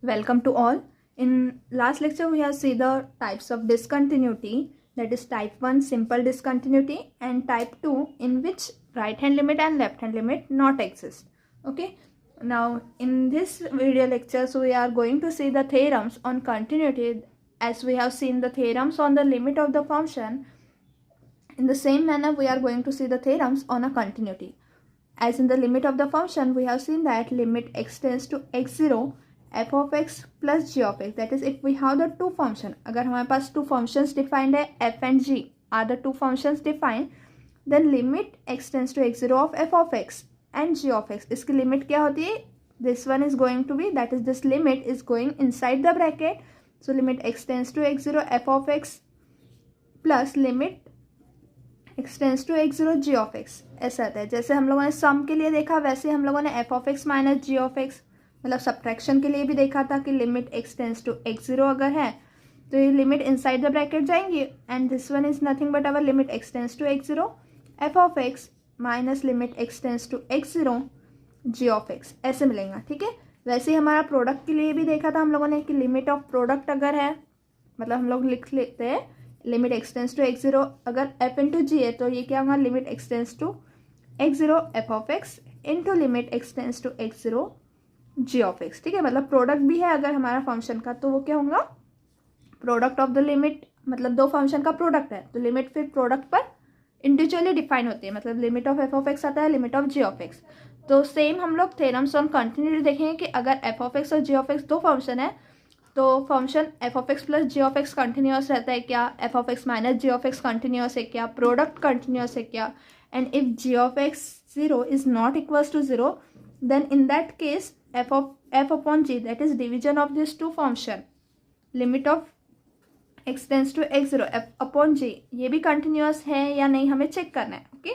Welcome to all. In last lecture, we have seen the types of discontinuity, that is type 1 simple discontinuity and type 2 in which right hand limit and left hand limit not exist. Okay. Now in this video lecture, so we are going to see the theorems on continuity. As we have seen the theorems on the limit of the function, in the same manner we are going to see the theorems on a continuity. As in the limit of the function, we have seen that limit x tends to x0 f of x plus g of x, that is if we have the two function, अगर हमारे पास two functions defined है f and g are the two functions defined, then limit x tends to x0 of f of x and g of x, इसकी limit क्या होती है, this one is going to be, that is this limit is going inside the bracket, so limit x tends to x0 f of x plus limit x tends to x0 g of x, ऐसा आता है. जैसे हम लोगों ने सम के लिए देखा वैसे हम लोगों ने f of x minus g of x मतलब सब्ट्रैक्शन के लिए भी देखा था कि limit x tends to x0 अगर है तो ये लिमिट इनसाइड द ब्रैकेट जाएंगी and this one is nothing but our limit x tends to x0 f of x minus limit x tends to x0 g of x, ऐसे मिलेगा. ठीक है. वैसे ही हमारा प्रोडक्ट के लिए भी देखा था हम लोगों ने कि लिमिट ऑफ प्रोडक्ट अगर है मतलब हम लोग लिख लेते हैं limit x tends to x0 अगर f इंटू जी है तो ये क्या होगा, limit x tends to x0 f of x into limit x tends to x0 g of x. ठीक है. मतलब प्रोडक्ट भी है अगर हमारा फंक्शन का तो वो क्या होगा, प्रोडक्ट ऑफ द लिमिट, मतलब दो फंक्शन का प्रोडक्ट है तो लिमिट फिर प्रोडक्ट पर इंडिविजुअली डिफाइन होती है, मतलब limit of f of x आता है limit of g of x. तो सेम हम लोग थ्योरम्स ऑन कंटिन्यूटी देखेंगे कि अगर f ऑफ x और g ऑफ x दो फंक्शन है तो function f of x plus g of x continuous रहता है क्या, f of x minus g of x continuous है क्या, प्रोडक्ट कंटिन्यूस है क्या, and if g of x 0 is not equals to 0 then in that case f upon g, that is division of this two function, limit of x tends to x0 f upon g, ये भी continuous है या नहीं हमें check करना है. Okay.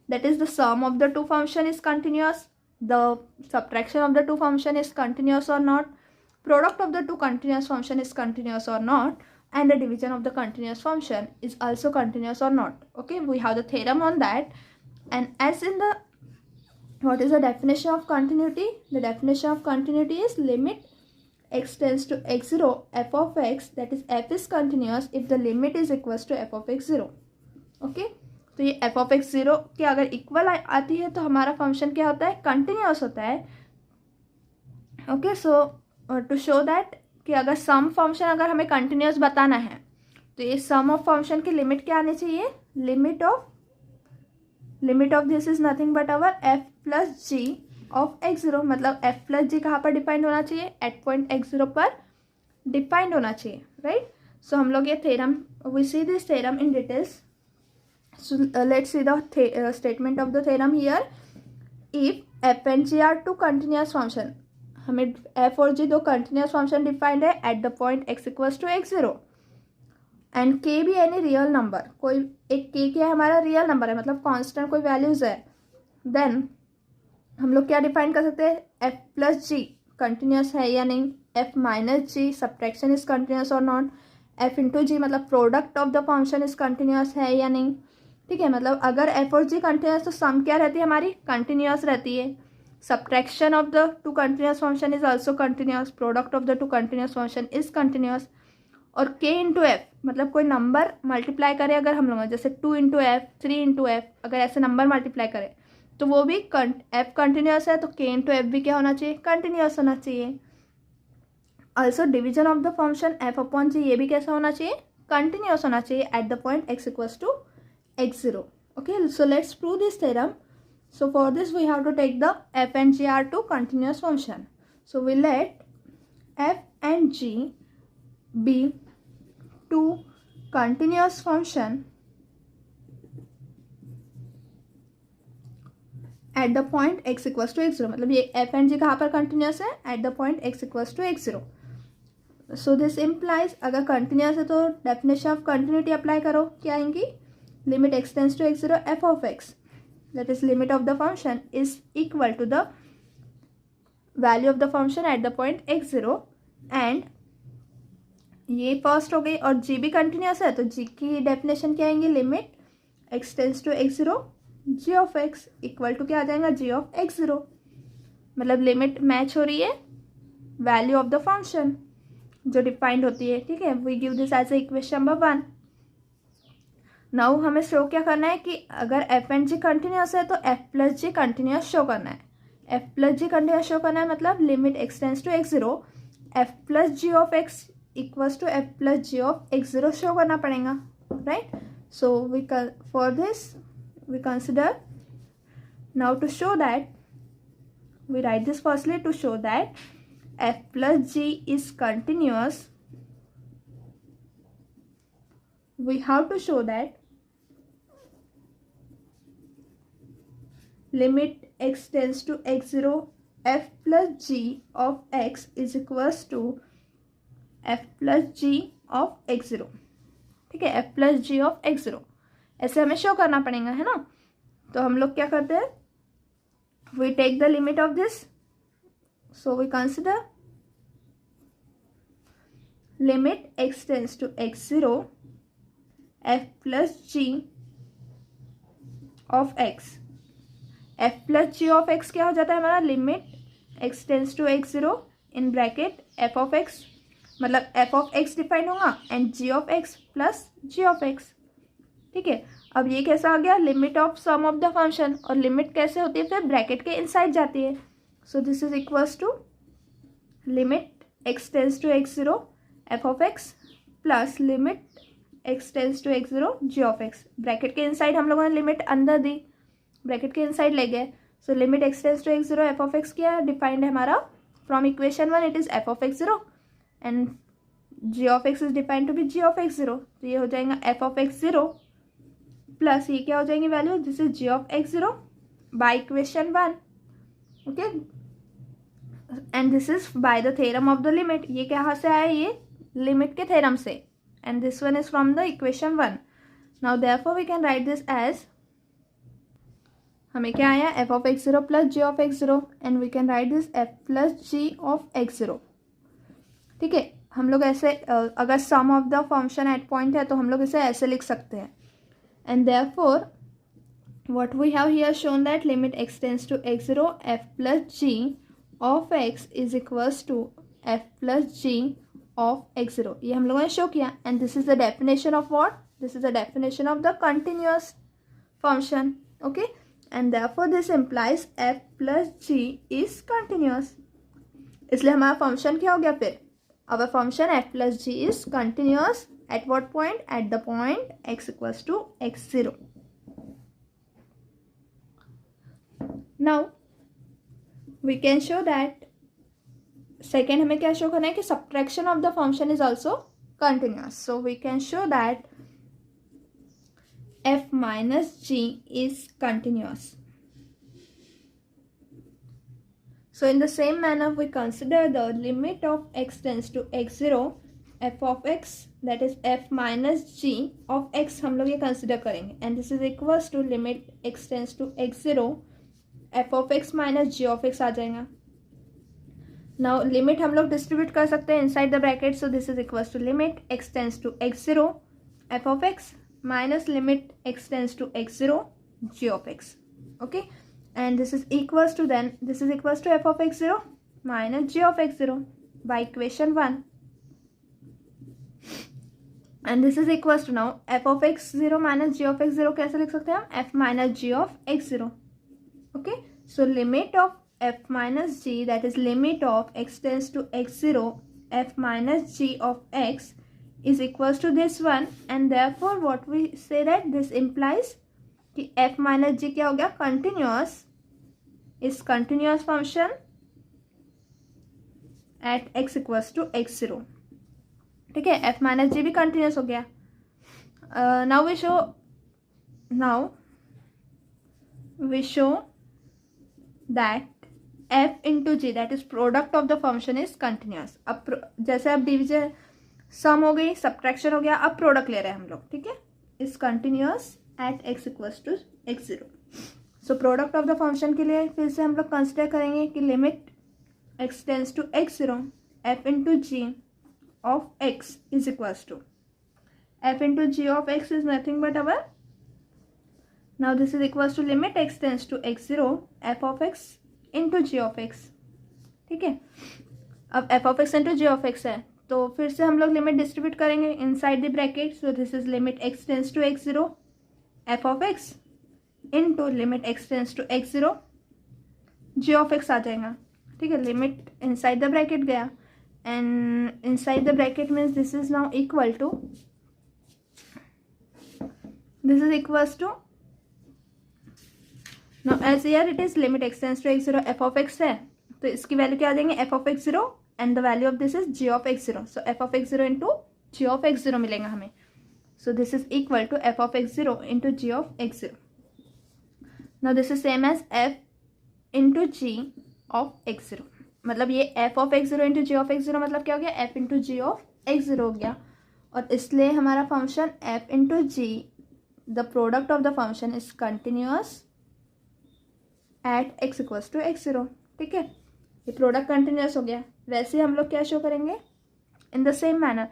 That is the sum of the two function is continuous, the subtraction of the two function is continuous और not, product of the two continuous function is continuous or not, and the division of the continuous function is also continuous or not. Okay, we have the theorem on that. And as in the, what is the definition of continuity? The definition of continuity is limit x tends to x0 f of x, that is f is continuous if the limit is equals to f of x 0. Okay, तो ये f of x 0 के अगर equal आती है तो हमारा function क्या होता है, कंटिन्यूस होता है. Okay. So to show that कि अगर सम फंक्शन अगर हमें कंटिन्यूस बताना है तो ये सम ऑफ फंक्शन की लिमिट क्या आनी चाहिए, limit of this is nothing but our f plus g of x0, मतलब f प्लस जी कहाँ पर डिफाइंड होना चाहिए, एट पॉइंट x0 पर डिफाइंड होना चाहिए. राइट. सो हम लोग ये theorem, we see this theorem in details. So let's see the statement of the theorem here. If f and g are two continuous function, हमें f और g दो continuous function defined है at the point x equals to x0 and k भी any real number, कोई एक k क्या है हमारा रियल नंबर है मतलब कांस्टेंट कोई वैल्यूज है, देन हम लोग क्या डिफाइन कर सकते हैं, f प्लस जी कंटिन्यूस है या नहीं, f minus g subtraction is continuous और नॉट, f इंटू जी मतलब product of the function is continuous है या नहीं. ठीक है. मतलब अगर f और g कंटिन्यूस तो सम क्या रहती है हमारी, कंटिन्यूस रहती है. Subtraction of the two continuous function is also continuous. Product of the two continuous function is continuous. और k इंटू एफ मतलब कोई नंबर मल्टीप्लाई करे अगर हम लोग जैसे 2 इंटू एफ 3 इंटू एफ अगर ऐसे नंबर मल्टीप्लाई करे तो वो भी f कंटिन्यूस है तो k इंटू एफ भी क्या होना चाहिए, कंटिन्यूस होना चाहिए. Also division of the function f upon g, ये भी कैसा होना चाहिए, कंटिन्यूस होना चाहिए at the point x equals to x0. Okay. So let's prove this theorem. So for this we have to take the f and g are two continuous function. So we let f and g be two continuous function at the point x equals to x0. मतलब ये f and g कहाँ पर continuous है, at the point x equals to x0. So this implies अगर continuous है तो definition of continuity apply करो, क्या आएंगी, limit x tends to x0 f of x, that is limit of the function is equal to the value of the function at the point x0 and ये first हो गई और g भी continuous है तो g की definition क्या आएंगी, limit x tends to x0 g of x equal to क्या आ जाएगा, g ऑफ x0. मतलब लिमिट मैच हो रही है वैल्यू ऑफ द फंक्शन जो डिफाइंड होती है, ठीक है। We give this as a equation number 1। Now हमें शो क्या करना है कि अगर एफ एंड जी कंटिन्यूस है तो f plus g continuous show करना है। F plus g continuous show करना है मतलब limit x tends to x zero f plus g of x equals to f plus g of x zero show करना पड़ेगा, right. So we for this we consider now to show that we write this firstly to show that f plus g is continuous. We have to show that limit x tends to x0 f plus g of x is equals to f plus g of x0, ठीक है। f plus g of x0 ऐसे हमें show करना पड़ेगा, है ना। तो हम लोग क्या करते हैं, we take the limit of this, so we consider limit x tends to x0 f plus g of x। f plus g of x क्या हो जाता है हमारा, limit x tends to x0 in bracket f of x, मतलब f of x define होगा and g of x plus g of x, ठीक है। अब ये कैसा आ गया, limit of sum of the function, और लिमिट कैसे होती है फिर ब्रैकेट के इनसाइड जाती है। So this is equals to limit x tends to x zero f of x plus limit x tends to x zero g of x. Bracket के inside हम लोगों ने लिमिट अंदर दी, ब्रैकेट के इनसाइड ले गए। So limit x tends to x zero f of x क्या है, डिफाइंड है हमारा from equation 1, it is f of x zero and g of x is defined to be g of x zero. तो ये हो जाएगा f of x zero plus ये क्या हो जाएंगी value, this is g of x zero by equation 1, okay. And this is by the theorem of the limit, ये कहाँ से आया, ये लिमिट के थ्योरम से, and this one is from the equation 1। Now therefore we can write this as, हमें क्या आया, f of x zero plus g of x zero, and we can write this f plus g of x zero, ठीक है। हम लोग ऐसे अगर sum of the function at point है तो हम लोग इसे ऐसे लिख सकते हैं। And therefore what we have here shown that limit x tends to x0 f plus g of x is equals to f plus g of x0, ये हम लोगों ने शो किया। and this is the definition of what, this is the definition of the continuous function, okay। and therefore this implies f plus g is continuous, इसलिए हमारा function क्या हो गया फिर, our function f plus g is continuous at what point, at the point x equals to x0। now we can show that second हमें क्या show करना है कि subtraction of the function is also continuous, so we can show that f minus g is continuous। so in the same manner we consider the limit of x tends to x0 f of x, that is f minus g of x हम लोग ये consider करेंगे, and this is equals to limit x tends to x0 f of x minus g of x आ जाएगा। Now limit हम लोग डिस्ट्रीब्यूट कर सकते हैं inside the bracket, so this is equals to limit x tends to x0 f of x minus limit x tends to x0 g of x, okay. And this is equals to then this is equals to f of x0 minus g of x0 by equation 1, and this is equals to now f of x zero minus g of x zero कैसे लिख सकते हैं हम, f minus g of x zero, okay. So limit of f minus g, that is limit of x tends to x zero f minus g of x is equals to this one, and therefore what we say that this implies कि f minus जी क्या हो गया, continuous, is continuous function eight x equals to x zero, ठीक है। f minus जी भी continuous हो गया। Now we show that f into ji, that is product of the function is continuous. अब जैसे अब डिविजन सम हो गई, सब्ट्रैक्शन हो गया, अब प्रोडक्ट ले रहे हैं हम लोग, ठीक है। Is continuous at x equals to x0। So product of the function के लिए फिर से हम लोग कंसिडर करेंगे कि limit x tends to x0 f into g of x is equals to f into g of x is nothing but our, now this is equals to limit x tends to x0 f of x into g of x, ठीक है। अब f of x into g of x है, तो फिर से हम लोग limit distribute करेंगे inside the bracket. So this is limit x tends to x zero f of x into limit x tends to x zero g of x आ जाएगा. ठीक है, लिमिट इनसाइड द ब्रैकेट गया and inside the bracket means this is now equal to now as here it is limit x tends to x zero f of x है, तो इसकी value क्या आ जाएंगे f of x zero and the value of this is g of x zero. So f of x zero into g of x zero मिलेगा हमें. So this is equal to f of x zero into g of x zero. Now this is same as f into g of x zero. मतलब ये f of x zero into g of x zero मतलब क्या हो गया f into g of x zero हो गया. और इसलिए हमारा function f into g the product of the function is continuous at x equals to x zero. ठीक है, ये प्रोडक्ट कंटिन्यूअस हो गया. वैसे हम लोग क्या शो करेंगे इन द सेम मैनर.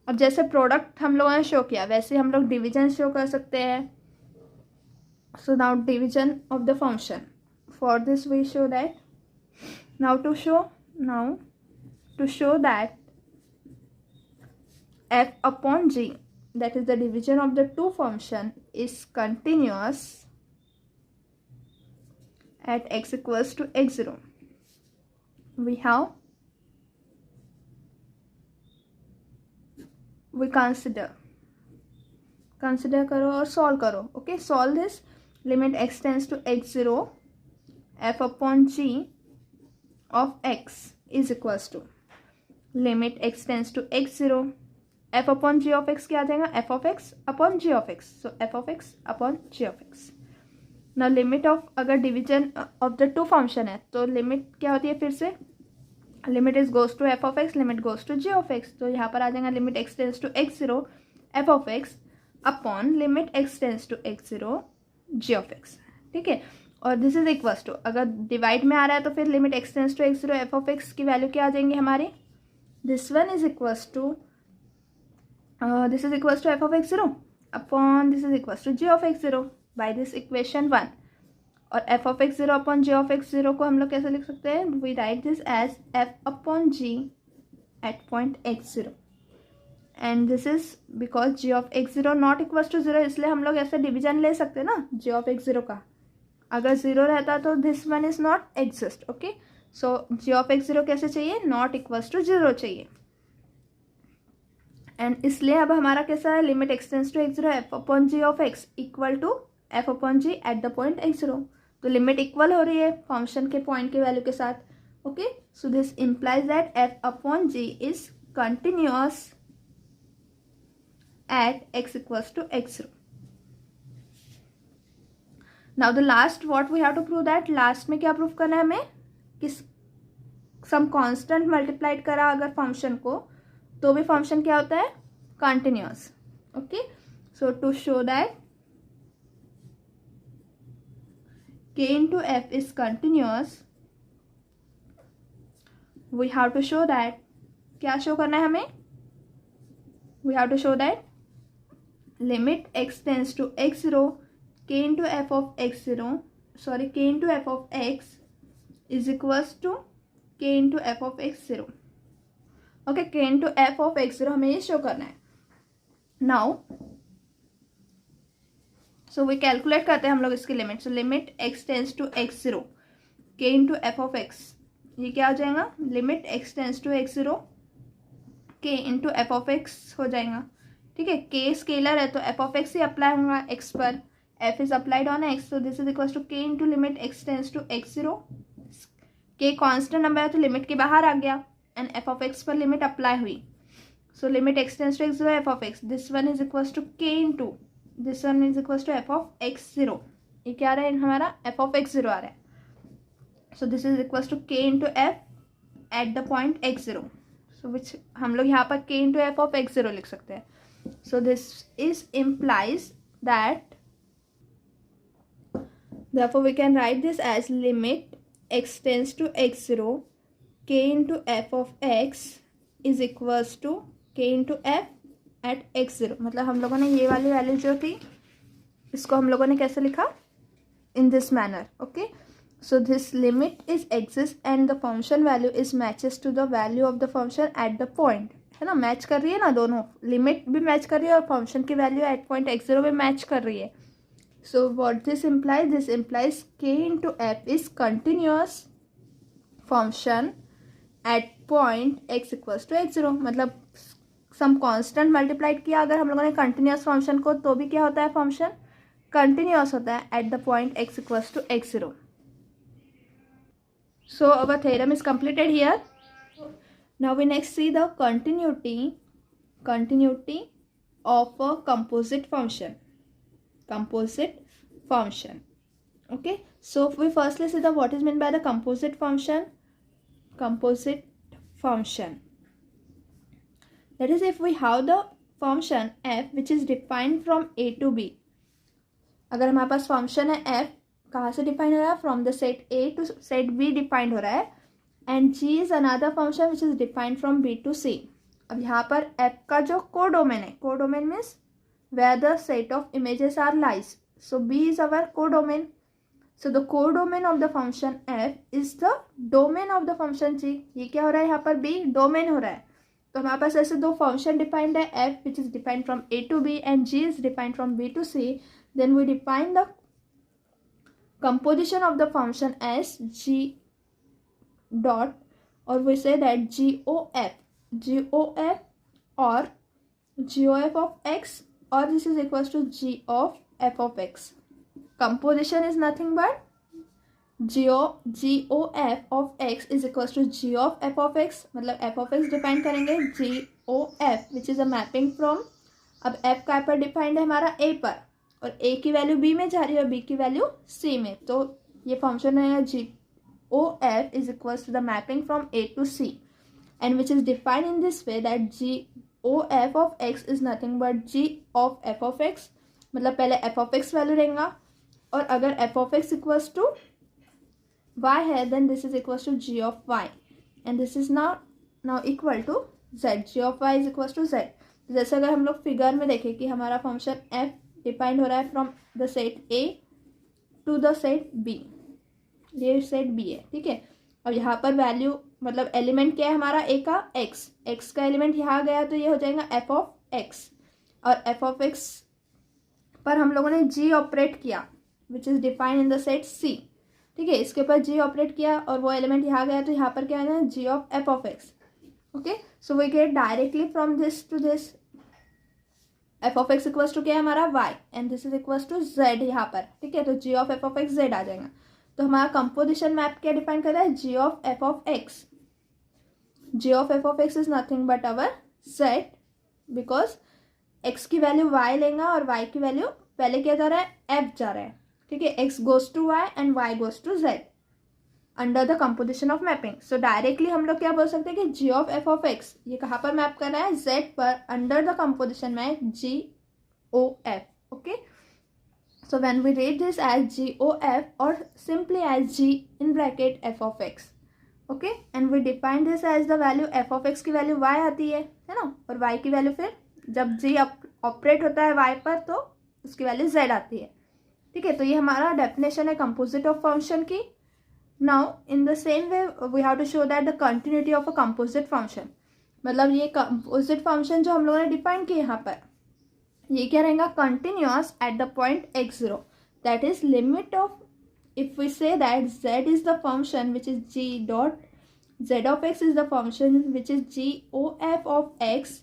अब जैसे प्रोडक्ट हम लोगों ने शो किया वैसे हम लोग डिवीजन शो कर सकते हैं. So now division of the function. For this we show that to show that f upon g, that is the division of the two function, is continuous at x equals to x zero. We consider करो और solve करो. Okay, solve this. Limit x tends to x zero f upon g of x is equals to limit x tends to x zero f upon g of x क्या आ जाएगा f of x upon g of x. So f of x upon g of x. Now limit of अगर division of the two function है तो limit क्या होती है फिर से limit is goes to f of x, limit goes to g of x. तो यहाँ पर आ जाएगा limit x tends to x zero f of x upon limit x tends to x zero g of x. ठीक है, और this is equals to अगर divide में आ रहा है तो फिर limit x tends to x zero f of x की वैल्यू क्या आ जाएंगे हमारी this one is equals to f of x zero upon this is equals to g of x zero by this equation one. और f of x zero upon g of x zero को हम लोग कैसे लिख सकते हैं we write this as f upon g at point x zero and this is because g of x zero not equals to zero, इसलिए हम लोग ऐसे डिवीजन ले सकते हैं ना जी ऑफ एक्स जीरो का. अगर जीरो रहता तो this one is not exist. Okay, so g of x zero कैसे चाहिए नॉट इक्वल्स टू जीरो चाहिए. एंड इसलिए अब हमारा कैसा है limit x tends to x zero f upon g of x equal to f upon g at the point x zero. तो limit equal हो रही है फंक्शन के पॉइंट के वैल्यू के साथ. Okay, so this implies that f upon g is continuous at x equals to x zero. Now the last what we have to prove that last में क्या prove करना है हमें कि सम कांस्टेंट मल्टीप्लाइड करा अगर फंक्शन को तो भी फंक्शन क्या होता है continuous. Okay, so to show that k into f is continuous we have to show that क्या शो करना है हमें we have to show that limit x tends to x zero k into f of x zero k into f of x is equals to k into f of x zero. okay, k into f of x zero हमें ये show करना है. now so we calculate करते हैं हम लोग इसकी limit. so limit x tends to x zero k into f of x ये क्या हो जाएगा limit x tends to x zero k into f of x हो जाएगा. ठीक है, k स्केलर है तो f of x he apply होगा x पर. f is applied on x, so this is equals to k into limit x tends to x zero. k constant number है तो लिमिट के बाहर आ गया एंड f of x पर limit apply हुई. so limit x tends to x zero f of x this one is equals to k into this one is equals to f of x zero. ये क्या आ रहा है हमारा f of x zero आ रहा है. so this is equals to k into f at the point x zero. so which हम लोग यहाँ पर k into f of x zero लिख सकते हैं. so this is implies that therefore we can write this as limit x tends to x zero k into f of x is equals to k into f at x zero. मतलब हम लोगों ने ये वाली value जो थी इसको हम लोगों ने कैसे लिखा in this manner. Okay, So this limit is exists and the function value is matches to the value of the function at the point, है ना, मैच कर रही है ना, दोनों लिमिट भी मैच कर रही है और फंक्शन की वैल्यू एट पॉइंट x0 भी मैच कर रही है. So what this implies k into f is continuous function at point x equals to x0. मतलब सम कांस्टेंट मल्टीप्लाइड किया अगर हम लोगों ने कंटिन्यूअस फंक्शन को, तो भी क्या होता है, फंक्शन कंटिन्यूअस होता है at the point x equals to x0. So our theorem is completed here. Now we next see the continuity of a composite function. Okay. So we firstly see the what is meant by the composite function. That is, if we have the function f which is defined from a to b. अगर हमारे पास function है f, कहाँ से define हो रहा है, from the set A to set B defined हो रहा है, and g is another function which is defined from B to C. अब यहाँ पर एफ का जो कोडोमेन है, codomain means where the set of images are lies, so B is our codomain. So the codomain of the function f is the domain of the function g. ये क्या हो रहा है यहाँ पर, बी डोमेन हो रहा है. तो हमारे पास ऐसे दो फंक्शन डिफाइंड है, f which is defined from a to b and g is defined from B to c. Then we define the composition of the function as g dot, or we say that gof or gof of x, or this is equals to g of f of x. Composition is nothing but gof of x is equals to g of f of x. मतलब f of x define करेंगे gof which is a mapping from, अब f का पर defined है हमारा a पर, और a की वैल्यू b में जा रही है और b की वैल्यू c में, तो ये फंक्शन है GOF is equals to the mapping from a to c, and which is defined in this way that GOF of x is nothing but g of f of x. मतलब पहले f of x value रहेगा, और अगर f of x equals to y है, then this is equals to g of y, and this is now equal to z. g of y is equals to z. जैसे अगर हम लोग figure में देखें कि हमारा फंक्शन f डिफाइंड हो रहा है from the set A to the set B, ये सेट B है, ठीक है. और यहाँ पर वैल्यू मतलब एलिमेंट क्या है हमारा A का, x का एलिमेंट यहाँ गया तो ये हो जाएगा f ऑफ x, और f ऑफ x पर हम लोगों ने g ऑपरेट किया विच is defined in the set C, ठीक है. इसके ऊपर g ऑपरेट किया और वो एलिमेंट यहाँ गया तो यहाँ पर क्या है, g of f of x. Okay, so we get directly from this to this f of x equals to क्या है हमारा y, and this is equals to z यहाँ पर, ठीक है. तो g of f of x z आ जाएगा. तो हमारा कंपोजिशन मैप क्या डिफाइन कर रहा है, g of f of x. g of f of x is nothing but our z, because x की वैल्यू y लेगा और y की वैल्यू पहले क्या जा रहा है, f जा रहा है, ठीक है. x goes to y and y goes to z under the composition of mapping. So directly हम लोग क्या बोल सकते हैं कि g of f of x ये कहाँ पर मैप कर रहा है, z पर, under the composition map GOF. Okay, so when we read this as GOF और simply as g in bracket f of x. Okay, and we define this as the value f of x की value y आती है ना, और y की value फिर जब g operate होता है y पर तो उसकी वैल्यू z आती है, ठीक है. तो ये हमारा डेफिनेशन है कंपोजिट ऑफ फंक्शन की. Now in the same way we have to show that the continuity of a composite function. मतलब ये composite function जो हम लोगों ने डिफाइन किया यहाँ पर, ये क्या रहेगा, continuous at the point x0. That is limit of, if we say that z is the function which is g dot, z of x is the function which is GOF of x,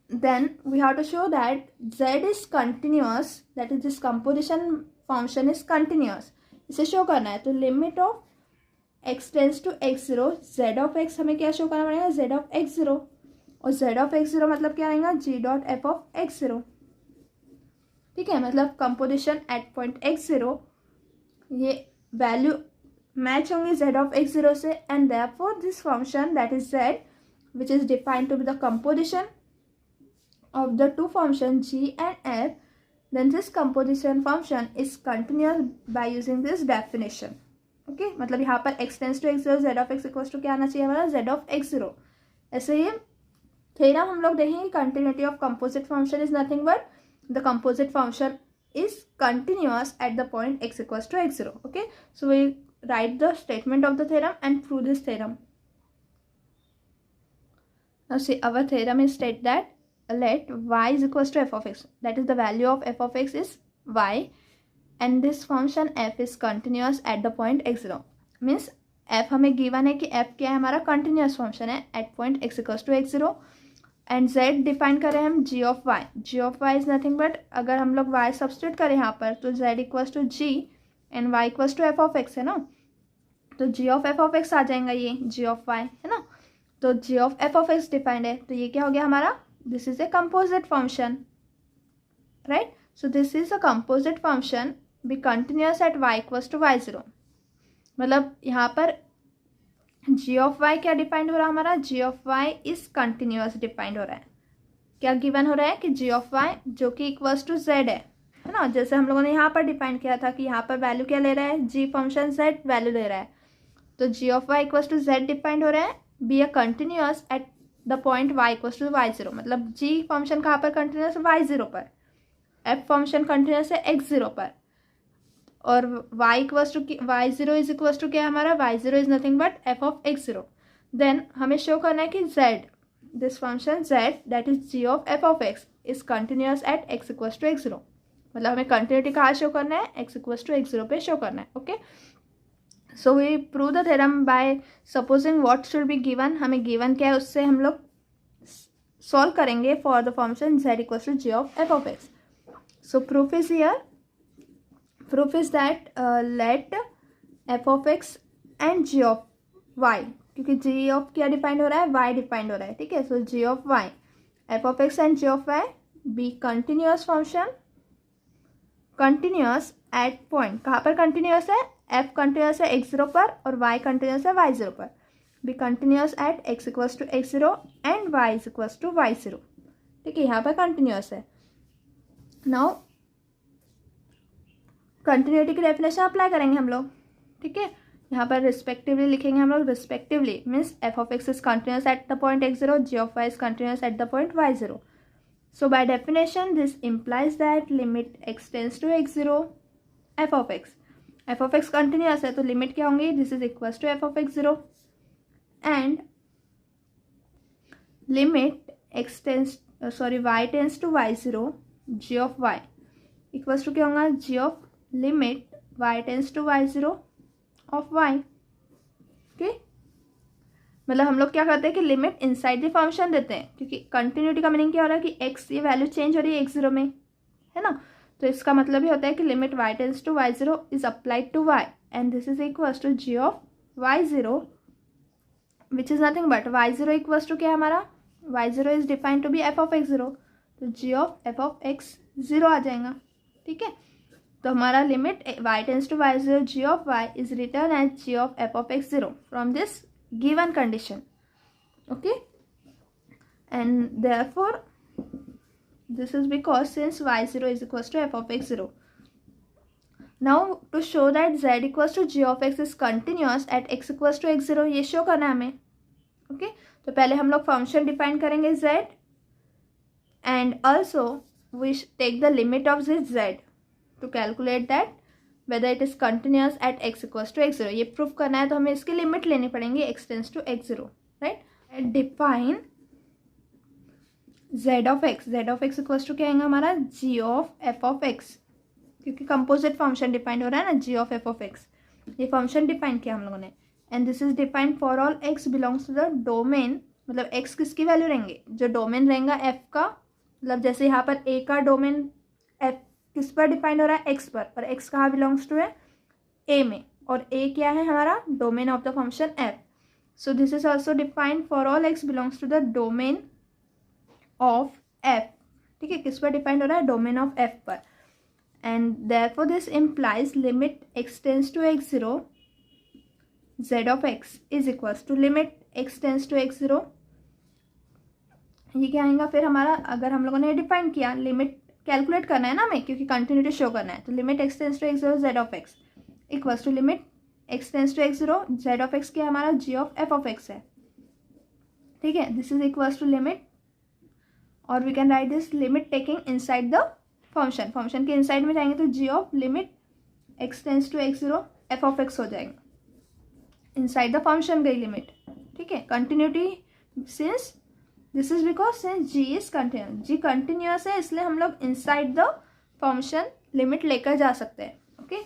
then we have to show that z is continuous, that is this composition function is continuous. इसे show करना है तो limit of x tends to x0, z of x हमें क्या show करना पड़ेगा, z of x0, और z of x0 मतलब क्या आएगा, g dot f of x0, ठीक है. मतलब कंपोजिशन एट पॉइंट x0 ये वैल्यू मैच होंगी z ऑफ x0 से, and therefore this function that is z which is defined to be the composition of the two function g and f, then this composition function is continuous by using this definition. Okay, मतलब यहाँ पर x tends to x0, z of x equals to क्या आना चाहिए हमारा, z of x0. ऐसे ही theorem हम लोग देखेंगे, continuity of composite function is nothing but the composite function is continuous at the point x equals to x0. Okay, so we write the statement of the theorem and prove this theorem. Now see, our theorem is state that let y is equals to f of x, that is the value of f of x is y, and this function f is continuous at the point x0. Means f हमें given है कि f क्या है, हमारा continuous function है at point x equals to x0, and z define करें हम g of y. g of y is nothing but, अगर हम लोग y सब्स्टिट्यूट करें यहाँ पर तो z equals to g and y equals to f of x है ना, तो g of f of x आ जाएगा ये g ऑफ y है ना, तो g of f of x defined है, तो ये क्या हो गया हमारा, this is a composite function, right. So this is a composite function be continuous at y equals to y0. मतलब यहाँ पर g ऑफ y क्या डिफाइंड हो रहा है हमारा, g of y is continuous defined हो रहा है. क्या गिवन हो रहा है कि g ऑफ y जो कि इक्वल्स टू z है ना, जैसे हम लोगों ने यहाँ पर डिफाइंड किया था कि यहाँ पर वैल्यू क्या ले रहा है, g फंक्शन z वैल्यू ले रहा है, तो g of y equals to z defined हो रहा है, be a continuous at the point y equals to y0. मतलब g फंक्शन कहाँ पर कंटिन्यूस है, y0 पर, f फंक्शन कंटिन्यूस है x0 पर, और y equals to y0 is equals to क्या है हमारा, y0 is nothing but f of x0. Then हमें शो करना है कि z, this function z that is g of f of x is continuous at x equals to x0. मतलब हमें continuity कहाँ शो करना है, x इक्वल्स टू x0 पे शो करना है. Okay, so we prove the theorem by supposing what should be given. हमें given क्या है उससे हम लोग सॉल्व करेंगे for the function z equals to g of f of x. So proof is here. Proof is that let f of x and g of y, क्योंकि g of क्या defined हो रहा है, y डिफाइंड हो रहा है, ठीक है. सो g of y, f of x and g of y be continuous function, continuous at point, कहाँ पर कंटिन्यूस है, f कंटिन्यूस है x0 पर और y कंटिन्यूस है y0 पर, be continuous at x equals to x0 and y is equals to y0. ठीक है, यहाँ पर कंटिन्यूस है. नाउ कंटिन्यूटी की डेफिनेशन अप्लाई करेंगे हम लोग, ठीक है. यहाँ पर रिस्पेक्टिवली लिखेंगे हम लोग, respectively means f of x is continuous at the point x0, g of y is continuous at the point y0. So by definition this implies that limit x tends to x0 f of x continuous है तो limit क्या होंगी, this is equals to f of x0 and limit y tends to y0 g of y equals to क्या होगा, g of limit y tends to y0 of y. Okay, मतलब हम लोग क्या करते हैं कि लिमिट इनसाइड द फंक्शन देते हैं, क्योंकि कंटिन्यूटी का मीनिंग क्या हो रहा है कि x ये वैल्यू चेंज हो रही है x0 में, है ना. तो इसका मतलब ये होता है कि limit y tends to y0 is applied to y and this is equals to g of y0 which is nothing but y0 equals to क्या है हमारा, y0 is defined to be f of x0, तो g of f of x 0 आ जाएगा. ठीक है, तो हमारा limit y tends to y0 g of y is return as g of f of x0 from this given condition. Okay, and therefore this is because since y0 is equals to f of x0. Now to show that z equals to g of x is continuous at x equals to x0, ये show करना है हमें. Okay, तो पहले हम लोग function define करेंगे z and also we take the limit of this z to calculate that whether it is continuous at x equals to x0. ये प्रूफ करना है तो हमें इसकी लिमिट लेनी पड़ेंगी x tends to x0, right. Define z of x equals to क्या आएगा हमारा, g of f of x, क्योंकि कंपोजिट फंक्शन डिफाइंड हो रहा है ना, g of f of x. ये फंक्शन डिफाइन किया हम लोगों ने and this is defined for all x belongs to the domain. मतलब x किसकी वैल्यू रहेंगे, जो डोमेन रहेगा f का, मतलब जैसे यहाँ पर a का डोमेन f किस पर डिफाइंड हो रहा है, x पर, और x कहाँ बिलोंग्स टू है, a में, और a क्या है हमारा domain of the function f. So this is also defined for all x belongs to the domain of f. ठीक है, किस पर डिफाइंड हो रहा है, डोमेन ऑफ f पर, and therefore this implies limit x tends to x0 z of x is equals to limit x tends to x0. ये क्या आएगा फिर हमारा, अगर हम लोगों ने डिफाइन किया, लिमिट कैलकुलेट करना है ना हमें, क्योंकि कंटिन्यूटी शो करना है, तो limit x tends to x0 z of x equals to limit x tends to x0 z of x क्या हमारा, g of f of x है. ठीक है, this is equals to limit, और we can write this limit taking inside the function के inside में जाएंगे तो g of limit x tends to x0 f of x हो जाएगा, इनसाइड द फंक्शन गई लिमिट, ठीक है। Continuity since this is because since g is continuous, g continuous है इसलिए हम लोग इनसाइड द फंक्शन लिमिट लेकर जा सकते हैं, okay.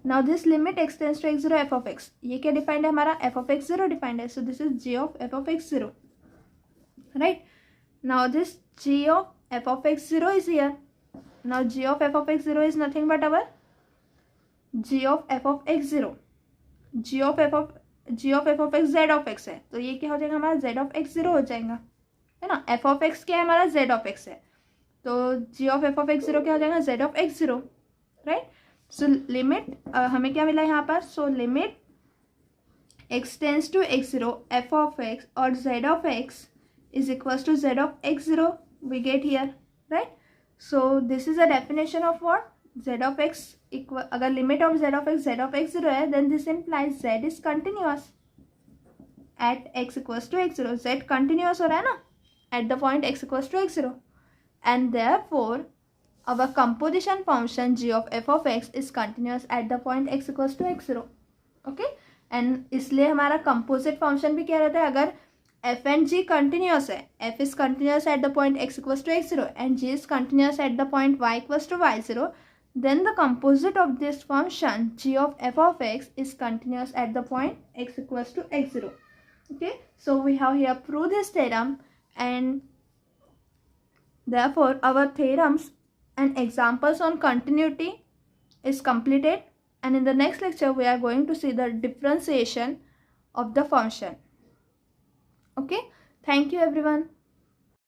Now this limit x tends to x0 f of x, ये क्या डिफाइंड है हमारा, f of x zero defined है, so this is g of f of x zero, right. Now this g of f of x zero is here, now g of f of x zero is nothing but our g of f of x zero, g of f of x z of x है, तो ये क्या हो जाएगा हमारा Z of x zero हो जाएगा, है ना। एफ ऑफ एक्स क्या है हमारा, जेड ऑफ एक्स है, तो g of f of x zero क्या हो जाएगा, z of x zero, right. So limit हमें क्या मिला यहाँ पर, so limit x tends to x zero f of x और z of x is equal to z of x zero, we get here, right. So this is a definition of what, z of x equal, अगर limit of z of x zero है then this implies z is continuous at x equals to x zero, z continuous हो रहा है ना at the point x equals to x zero, and therefore our composition function g of f of x is continuous at the point x equals to x zero, okay. And इसलिए हमारा composite function भी क्या रहता है, अगर f and g continuous है, f is continuous at the point x equals to x zero and g is continuous at the point y equals to y zero, then the composite of this function g of f of x is continuous at the point x equals to x zero, okay. So we have here proved this theorem, and therefore our theorems and examples on continuity is completed, and in the next lecture we are going to see the differentiation of the function, okay. Thank you everyone.